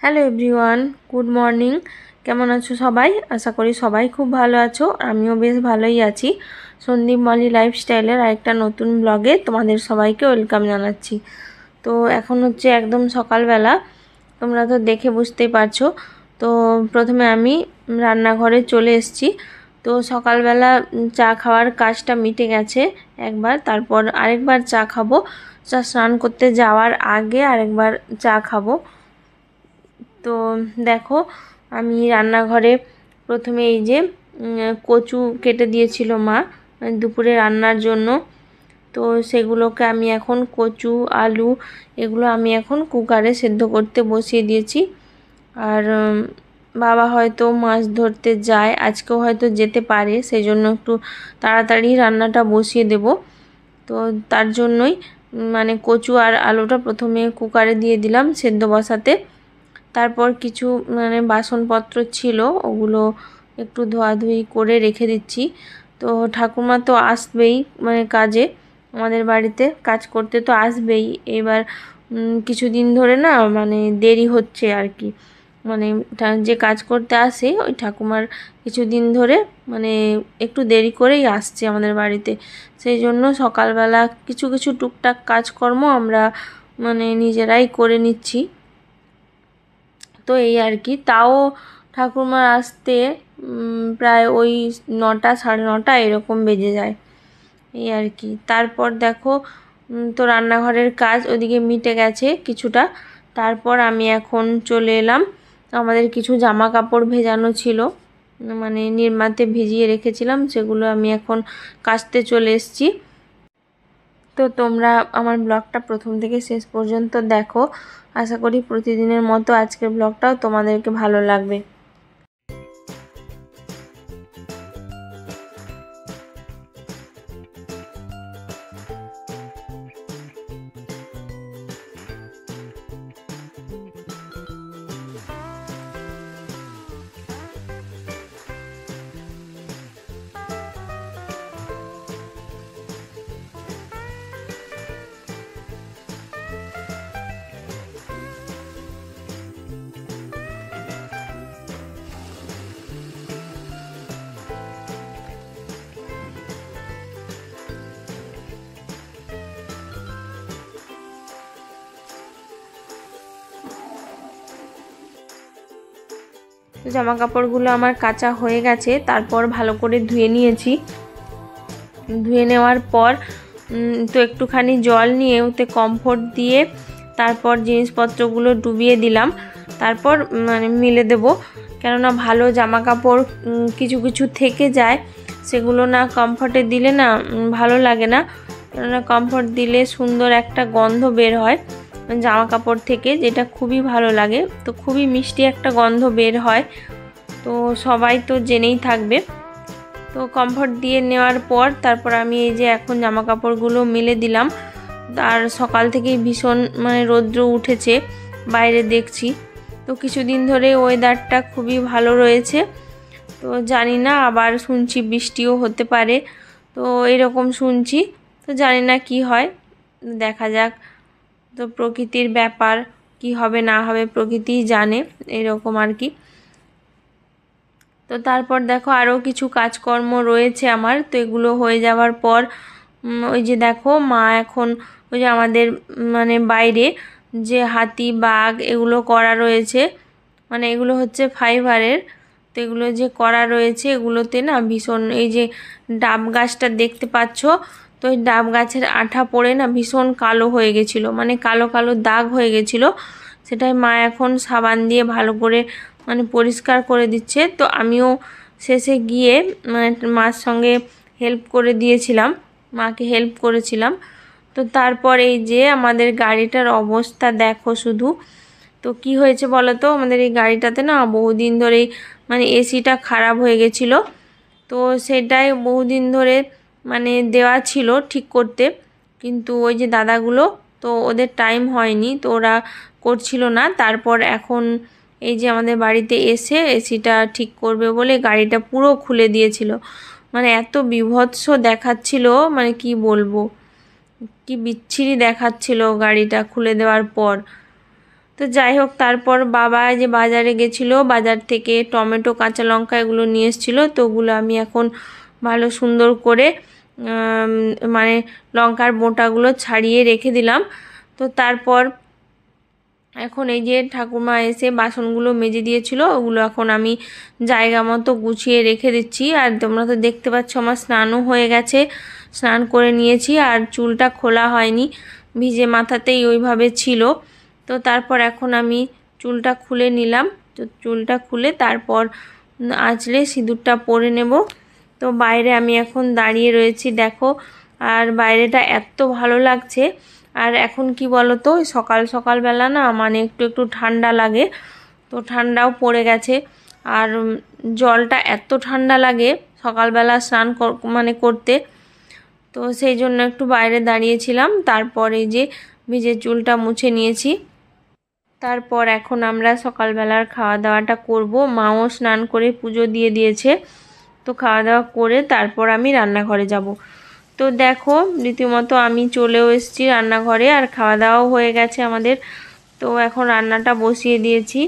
Hello everyone, good morning. কেমন আছো সবাই? আশা করি সবাই খুব ভালো আছো। আমিও বেশ ভালোই আছি। সন্দীপ মলি লাইফস্টাইলের আরেকটা নতুন ব্লগে তোমাদের সবাইকে ওয়েলকাম জানাচ্ছি। তো এখন হচ্ছে একদম সকালবেলা, তোমরা তো দেখে বুঝতেই পারছো। তো প্রথমে আমি রান্নাঘরে চলে এসেছি। তো সকালবেলা চা খাওয়ার কাজটা মিটে গেছে একবার, তারপর আরেকবার চা খাবো। স্নান করতে যাওয়ার আগে আরেকবার চা খাবো। তো দেখো, আমি রান্নাঘরে প্রথমে এই যে কচু কেটে দিয়েছিল মা দুপুরে রান্নার জন্য। তো সেগুলোকে আমি এখন কচু আলু এগুলো আমি এখন কুকারে সেদ্ধ করতে বসিয়ে দিয়েছি। আর বাবা হয়তো মাছ ধরতে যায়, আজকেও হয়তো যেতে পারে, সেই জন্য একটু তাড়াতাড়ি রান্নাটা বসিয়ে দেব। তো তার জন্যই মানে কচু আর আলুটা প্রথমে কুকারে দিয়ে দিলাম সেদ্ধ বসাতে। তারপর কিছু বাসনপত্র ছিল, ওগুলো একটু ধোয়াধুয়ি করে রেখে দিচ্ছি। তো ঠাকুমা তো আসবেই, কাজে আমাদের বাড়িতে কাজ করতে তো আসবেই। এবার কিছুদিন ধরে না দেরি হচ্ছে আর কি। যে কাজ করতে আসে ওই ঠাকুমার কিছুদিন ধরে একটু দেরি করেই আসছে আমাদের বাড়িতে। সেই জন্য সকালবেলা কিছু কিছু টুকটাক কাজকর্ম আমরা নিজেরাই করে নিচ্ছি। তো এই আর কি, তাও ঠাকুরমার আসতে প্রায় ওই 9টা সাড়ে 9টা এরকম বেজে যায়, এই আর কি। তারপর দেখো, তো রান্নাঘরের কাজ ওদিকে মিটে গেছে কিছুটা। তারপর আমি এখন চলে এলাম, আমাদের কিছু জামা কাপড় ভেজানো ছিল, নিরমাতে ভিজিয়ে রেখেছিলাম, সেগুলো আমি এখন কাচতে চলে এসেছি। তো তোমরা আমার ব্লগটা প্রথম থেকে শেষ পর্যন্ত দেখো। আশা করি প্রতিদিনের মতো আজকের ব্লগটাও তোমাদেরকে ভালো লাগবে। তো জামা কাপড়গুলো আমার কাচা হয়ে গেছে, তারপর ভালো করে ধুয়ে নিয়েছি। ধুয়ে নেওয়ার পর তো একটুখানি জল নিয়ে ওতে কমফোর্ট দিয়ে তারপর জিনিসপত্রগুলো ডুবিয়ে দিলাম। তারপর মিলে দেব, কেননা ভালো জামা কাপড় কিছু কিছু থেকে যায়, সেগুলো না কমফোর্টে দিলে না ভালো লাগে না। কেননা কমফোর্ট দিলে সুন্দর একটা গন্ধ বের হয় জামা কাপড় থেকে, যেটা খুবই ভালো লাগে। তো খুবই মিষ্টি একটা গন্ধ বের হয়, তো সবাই তো জেনেই থাকবে। তো কমফোর্ট দিয়ে নেওয়ার পর তারপর আমি এই যে এখন জামা কাপড়গুলো মেলে দিলাম। আর সকাল থেকেই ভীষণ রৌদ্র উঠেছে বাইরে দেখছি। তো কিছুদিন ধরে ওয়েদারটা খুবই ভালো রয়েছে। তো জানি না, আবার শুনছি বৃষ্টিও হতে পারে, তো এরকম শুনছি। তো জানি না কি হয়, দেখা যাক। তো প্রকৃতির ব্যাপার, কি হবে না হবে প্রকৃতিই জানে, এরকম আর কি। তো তারপর দেখো আরও কিছু কাজকর্ম রয়েছে আমার। তো এগুলো হয়ে যাওয়ার পর ওই যে দেখো মা এখন ওই যে আমাদের বাইরে যে হাতি বাঘ এগুলো করা রয়েছে, এগুলো হচ্ছে ফাইবারের। তো এগুলো যে করা রয়েছে এগুলোতে না ভীষণ, এই যে ডাব গাছটা দেখতে পাচ্ছ, তো ওই ডাব গাছের আঠা পড়ে না ভীষণ কালো হয়ে গেছিলো, কালো কালো দাগ হয়ে গেছিলো। সেটাই মা এখন সাবান দিয়ে ভালো করে পরিষ্কার করে দিচ্ছে। তো আমিও শেষে গিয়ে মার সঙ্গে হেল্প করে দিয়েছিলাম, মাকে হেল্প করেছিলাম। তো তারপর এই যে আমাদের গাড়িটার অবস্থা দেখো শুধু। তো কি হয়েছে বলো তো, আমাদের এই গাড়িটাতে না বহুদিন ধরেই এসিটা খারাপ হয়ে গেছিলো। তো সেটাই বহুদিন ধরে দেওয়া ছিল ঠিক করতে, কিন্তু ওই যে দাদাগুলো, তো ওদের টাইম হয়নি, তো ওরা করছিল না। তারপর এখন এই যে আমাদের বাড়িতে এসে এসিটা ঠিক করবে বলে গাড়িটা পুরো খুলে দিয়েছিল। এত বীভৎস দেখাচ্ছিল, কি বলবো, কি বিচ্ছিরি দেখাচ্ছিল গাড়িটা খুলে দেওয়ার পর। তো যাই হোক, তারপর বাবা যে বাজারে গেছিলো, বাজার থেকে টমেটো, কাঁচা লঙ্কা এগুলো নিয়ে এসেছিলো। তো ওগুলো আমি এখন ভালো সুন্দর করে মানে লঙ্কার বোঁটাগুলো ছাড়িয়ে রেখে দিলাম। তো তারপর এখন এই যে ঠাকুমা এসে বাসনগুলো মেজে দিয়েছিল, ওগুলো এখন আমি জায়গা মতো গুছিয়ে রেখে দিচ্ছি। আর তোমরা তো দেখতে পাচ্ছ আমার স্নানও হয়ে গেছে, স্নান করে নিয়েছি, আর চুলটা খোলা হয়নি, ভিজে মাথাতেই ওইভাবে ছিল। তো তারপর এখন আমি চুলটা খুলে নিলাম। তো চুলটা খুলে তারপর আঁচলে সিঁদুরটা পরে নেব। তো বাইরে আমি এখন দাঁড়িয়ে রয়েছি, দেখো, আর বাইরেটা এত ভালো লাগছে। আর এখন কি বলো তো, সকাল সকালবেলা না মানে একটু একটু ঠান্ডা লাগে, তো ঠান্ডাও পড়ে গেছে। আর জলটা এত ঠান্ডা লাগে সকালবেলা স্নান মানে করতে, তো সেই জন্য একটু বাইরে দাঁড়িয়েছিলাম। তারপর এই যে ভিজে চুলটা মুছে নিয়েছি। তারপর এখন আমরা সকালবেলার খাওয়া দাওয়াটা করব। মাও স্নান করে পুজো দিয়ে দিয়েছে, তো খাওয়া দাওয়া করে তারপর আমি রান্নাঘরে যাব। তো দেখো, রীতিমতো আমি চলেও এসেছি রান্নাঘরে, আর খাওয়া দাওয়াও হয়ে গেছে আমাদের। তো এখন রান্নাটা বসিয়ে দিয়েছি।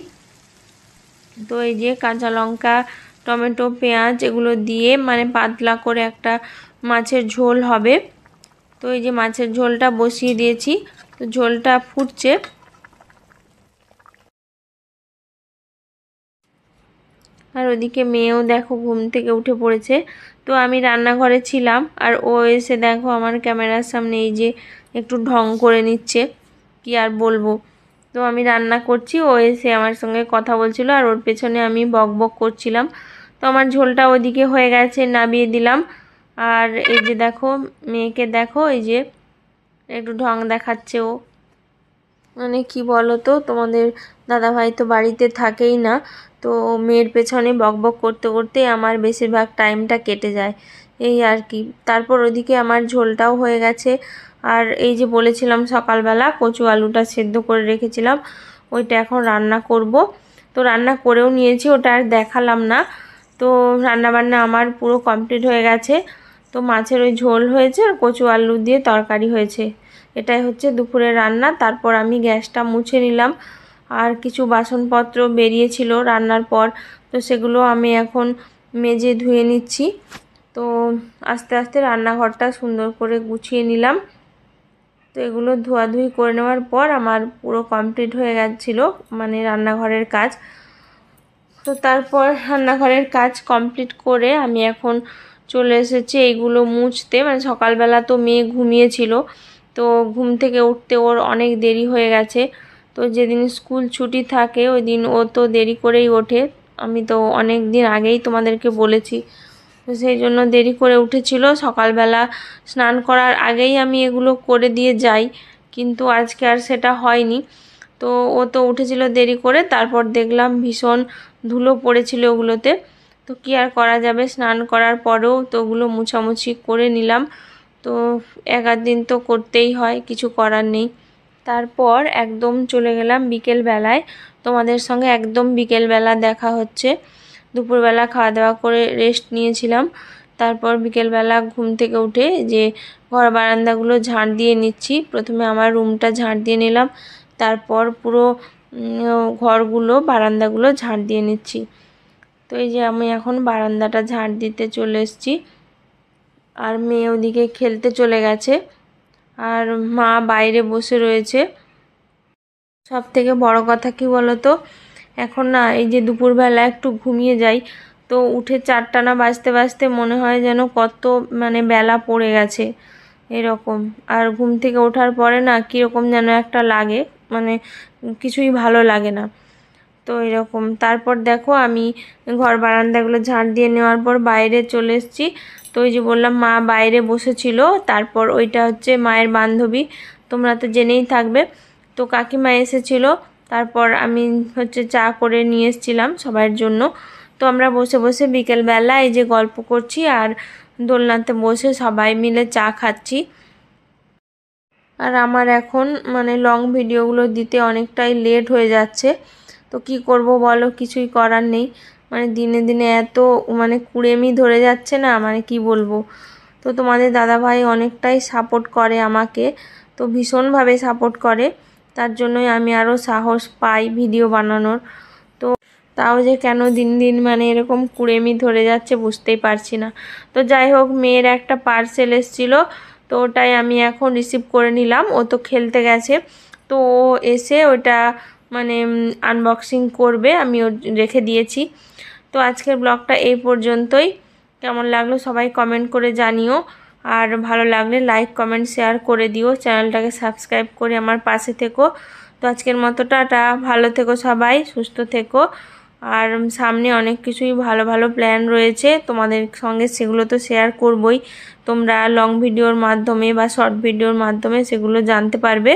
তো এই যে কাঁচা লঙ্কা, টমেটো, পেঁয়াজ এগুলো দিয়ে মানে পাতলা করে একটা মাছের ঝোল হবে। তো এই যে মাছের ঝোলটা বসিয়ে দিয়েছি, তো ঝোলটা ফুটছে। আর ওদিকে মেয়েও দেখো ঘুম থেকে উঠে পড়েছে। তো আমি রান্নাঘরে ছিলাম, আর ও এসে দেখো আমার ক্যামেরার সামনে এই যে একটু ঢং করে নিচ্ছে, কি আর বলবো। তো আমি রান্না করছি, ও এসে আমার সঙ্গে কথা বলছিল, আর ওর পেছনে আমি বক বক করছিলাম। তো আমার ঝোলটা ওদিকে হয়ে গেছে, নামিয়ে দিলাম। আর এই যে দেখো মেয়েকে, দেখো এই যে একটু ঢং দেখাচ্ছে ও। মানে কি বলো তো, তোমাদের দাদাভাই তো বাড়িতে থাকেই না, তো মেয়ের পেছনে বকবক করতে করতে আমার বেশিরভাগ টাইমটা কেটে যায়, এই আর কি। তারপর ওদিকে আমার ঝোলটাও হয়ে গেছে। আর এই যে বলেছিলাম সকালবেলা কচু আলুটা সেদ্ধ করে রেখেছিলাম, ওইটা এখন রান্না করব। তো রান্না করেও নিয়েছি, ওটা আর দেখালাম না। তো রান্নাবান্না আমার পুরো কমপ্লিট হয়ে গেছে। তো মাছের ওই ঝোল হয়েছে, আর কচু আলু দিয়ে তরকারি হয়েছে। এটাই হচ্ছে দুপুরের রান্না। তারপর আমি গ্যাসটা মুছে নিলাম, আর কিছু বাসনপত্র বেরিয়েছিল রান্নার পর, তো সেগুলো আমি এখন মেজে ধুয়ে নিচ্ছি। তো আস্তে আস্তে রান্নাঘরটা সুন্দর করে গুছিয়ে নিলাম। তো এগুলো ধোয়াধুয়ি করে নেওয়ার পর আমার পুরো কমপ্লিট হয়ে গেছিলো মানে রান্নাঘরের কাজ। তো তারপর রান্নাঘরের কাজ কমপ্লিট করে আমি এখন চলে এসেছি এইগুলো মুছতে। মানে সকালবেলা তো মেয়ে ঘুমিয়েছিল, তো ঘুম থেকে উঠতে ওর অনেক দেরি হয়ে গেছে। তো যেদিন স্কুল ছুটি থাকে ওই দিন ও তো দেরি করেই ওঠে, আমি তো অনেক দিন আগেই তোমাদেরকে বলেছি। তো সেই জন্য দেরি করে উঠেছিল, সকালবেলা স্নান করার আগেই আমি এগুলো করে দিয়ে যাই, কিন্তু আজকে আর সেটা হয়নি। তো ও তো উঠেছিল দেরি করে, তারপর দেখলাম ভীষণ ধুলো পড়েছিল ওগুলোতে। তো কি আর করা যাবে, স্নান করার পরেও তো ওগুলো মুছামুছি করে নিলাম। তো এক আধ দিন তো করতেই হয়, কিছু করার নেই। তারপর একদম চলে গেলাম বিকেলবেলায়, তোমাদের সঙ্গে একদম বিকেলবেলা দেখা হচ্ছে। দুপুরবেলা খাওয়া দাওয়া করে রেস্ট নিয়েছিলাম, তারপর বিকেলবেলা ঘুম থেকে উঠে যে ঘর বারান্দাগুলো ঝাঁট দিয়ে নিচ্ছি। প্রথমে আমার রুমটা ঝাঁট দিয়ে নিলাম, তারপর পুরো ঘরগুলো বারান্দাগুলো ঝাঁট দিয়ে নিচ্ছি। তো এই যে আমি এখন বারান্দাটা ঝাঁট দিতে চলে এসেছি, আর মেয়ে ওদিকে খেলতে চলে গেছে, আর মা বাইরে বসে রয়েছে। সব থেকে বড় কথা কি বলো তো, এখন না এই যে দুপুরবেলা একটু ঘুমিয়ে যাই, তো উঠে 4টা না বাজতে বাজতে মনে হয় যেন কত মানে বেলা পড়ে গেছে এরকম। আর ঘুম থেকে ওঠার পরে না কীরকম যেন একটা লাগে, মানে কিছুই ভালো লাগে না, তো এরকম। তারপর দেখো আমি ঘর বারান্দাগুলো ঝাঁট দিয়ে নেওয়ার পর বাইরে চলে এসেছি। তো ওই যে বললাম মা বাইরে বসেছিল, তারপর ওইটা হচ্ছে মায়ের বান্ধবী, তোমরা তো জেনেই থাকবে। তো কাকিমা এসেছিলো, তারপর আমি হচ্ছে চা করে নিয়ে এসেছিলাম সবার জন্য। তো আমরা বসে বসে বিকেলবেলা এই যে গল্প করছি, আর দোলনাতে বসে সবাই মিলে চা খাচ্ছি। আর আমার এখন মানে লং ভিডিওগুলো দিতে অনেকটাই লেট হয়ে যাচ্ছে, তো কি করব বলো, কিছুই করার নেই। মানে দিনে দিনে এত মানে কুড়েমি ধরে যাচ্ছে না, মানে কি বলবো। তো তোমাদের দাদাভাই অনেকটাই সাপোর্ট করে আমাকে, তো ভীষণভাবে সাপোর্ট করে। তার জন্যই আমি আরও সাহস পাই ভিডিও বানানোর। তো তাও যে কেন দিন দিন মানে এরকম কুড়েমি ধরে যাচ্ছে বুঝতেই পারছি না। তো যাই হোক, মেয়ের একটা পার্সেল এসেছিলো, তো ওটাই আমি এখন রিসিভ করে নিলাম। ও তো খেলতে গেছে, তো ও এসে ওটা মানে আনবক্সিং করবে, আমি রেখে দিয়েছি। তো আজকের ব্লগটা এই পর্যন্তই। কেমন লাগলো সবাই কমেন্ট করে জানিও, আর ভালো লাগলে লাইক কমেন্ট শেয়ার করে দিও, চ্যানেলটাকে সাবস্ক্রাইব করে আমার পাশে থেকো। তো আজকের মতো টাটা, ভালো থেকো সবাই, সুস্থ থেকো। আর সামনে অনেক কিছুই ভালো ভালো প্ল্যান রয়েছে তোমাদের সঙ্গে, সেগুলো তো শেয়ার করবই। তোমরা লং ভিডিওর মাধ্যমে বা শর্ট ভিডিওর মাধ্যমে সেগুলো জানতে পারবে।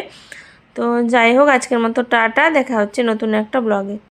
তো যাই হোক, আজকের মতো টাটা, দেখা হচ্ছে নতুন একটা ব্লগে।